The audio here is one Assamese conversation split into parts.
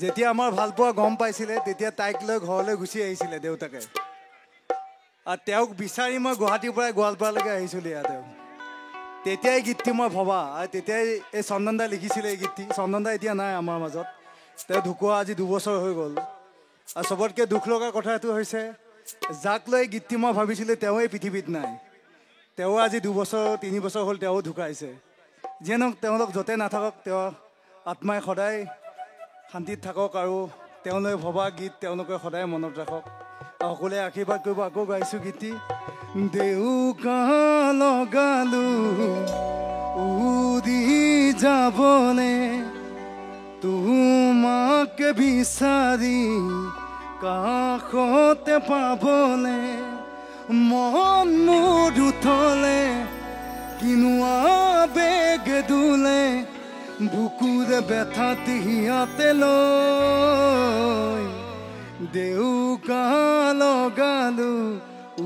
যেতিয়া আমাৰ ভালপোৱা গম পাইছিলে তেতিয়া তাইক লৈ ঘৰলৈ গুচি আহিছিলে দেউতাকে। আৰু তেওঁক বিচাৰি মই গুৱাহাটীৰ পৰাই গোৱালপাৰালৈকে আহিছিলোঁ ইয়াতে। তেতিয়াই গীতটি মই ভবা আৰু তেতিয়াই এই চন্দন দাই লিখিছিলে এই গীতটি। চন্দন দা এতিয়া নাই আমাৰ মাজত, তেওঁ ঢুকুৱা আজি 2 বছৰ হৈ গ'ল। আৰু চবতকৈ দুখ লগা কথাটো হৈছে যাক লৈ গীতটি মই ভাবিছিলোঁ তেওঁ এই পৃথিৱীত নাই। তেওঁ আজি 2 বছৰ 3 বছৰ হ'ল তেওঁ ঢুকাইছে। যিয়ে নহওক তেওঁলোক য'তে নাথাকক তেওঁৰ আত্মাই সদায় শান্তিত থাকক আৰু তেওঁলৈ ভবা গীত তেওঁলোকে সদায় মনত ৰাখক। আৰু সকলোৱে আশীৰ্বাদ কৰিব। আকৌ গাইছোঁ গীতটি। দেউকা লগালো উদি যাবনে তোমাকে বিচাৰি কাষতে পাবনে মন মোৰ উঠলে কিনো আবেগ দোলে বুকুৰে বেথাত হিয়াতে লৈ দেউকা লগালো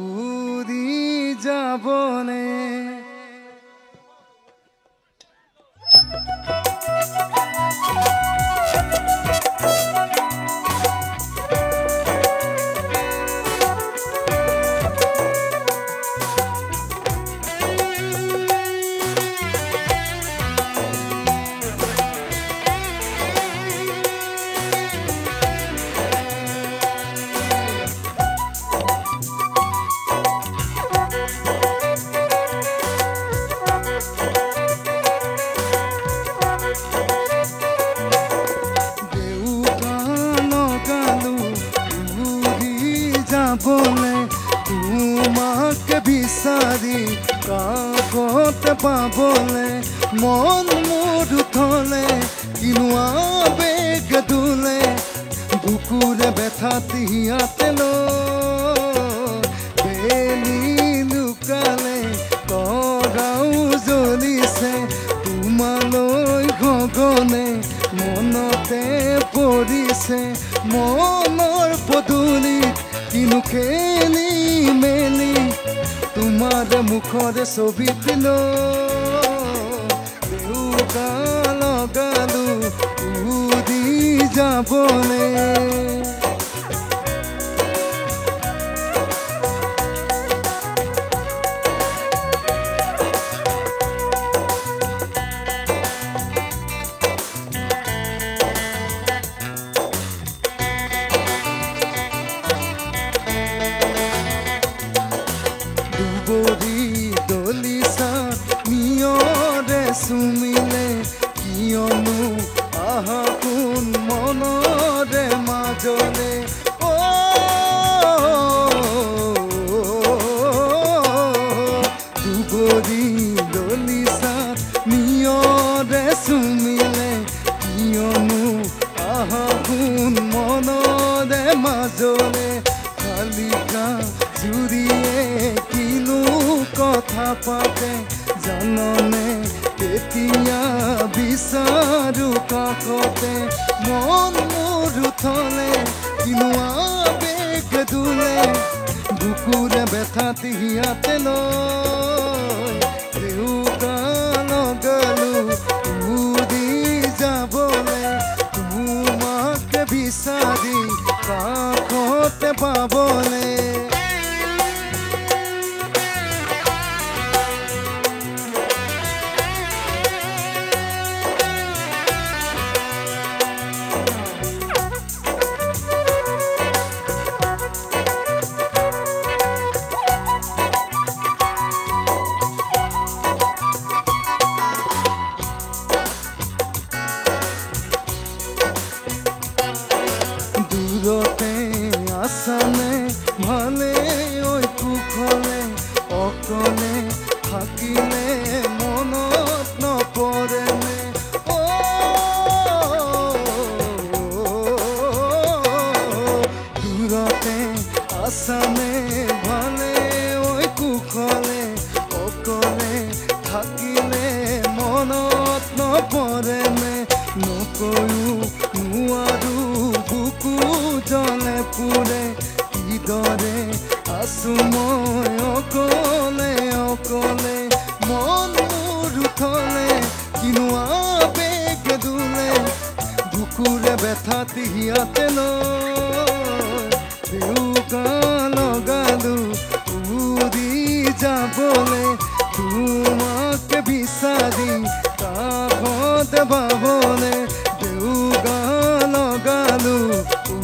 উৰি যাবনে। তোমাকে বিচাৰি কাষতে পাবলে মন মোৰ উঠলে কিনো আবেগ দোলে বুকুৰে বেথাত হিয়াতে বেলি লুকালে তৰাও জ্বলিছে তোমালৈ গগনে মনতে পৰিছে মনৰ পদূলিত কিনো খেলি মেলি তোমাৰ মুখৰে ছবিত দেউকা লগালো উদি যাবনে। দলিছা নিয়ৰে চুমিলে কিয়নো আহা কোন মনৰে মাজলে দুবৰি দলিছা নিয়ৰে চুমিলে কিয়নো আহা কোন মনৰে মাজলে শালিকা জুৰিয়ে কিনো কথা পাতে জাননে তেতিয়া বিচাৰো কাষতে মন মোৰ উঠলে কিনো আবেগ দোলে বুকুৰে বেথাত হিয়াতে দেউকা লগালো উৰি যাবলে তোমাকে বিচাৰি কাষতে পাবলে। দূৰতে আছানে ভালে ঐ কুশলে অকলে থাকিলে মনত নপৰেনে দূৰতে আছানে ভালে ঐ কুশলে অকলে থাকিলে মনত নপৰেনে নকয়ো নোৱাৰো বুকু জলে হাত হিয়াতে দেউকা লগালো উৰি যাবলে তোমাক বিচাৰি কাষত বাবলে দেউকা লগালো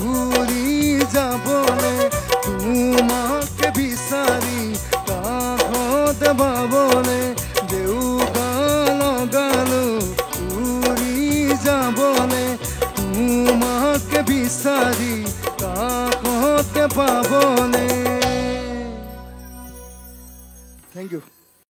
উৰি যাবলে তোমাক বিচাৰি কাষত বাবলে দেউকা লগালো উৰি যাবলে তোমাক বিচাৰি কাষত পাবলে। Thank you.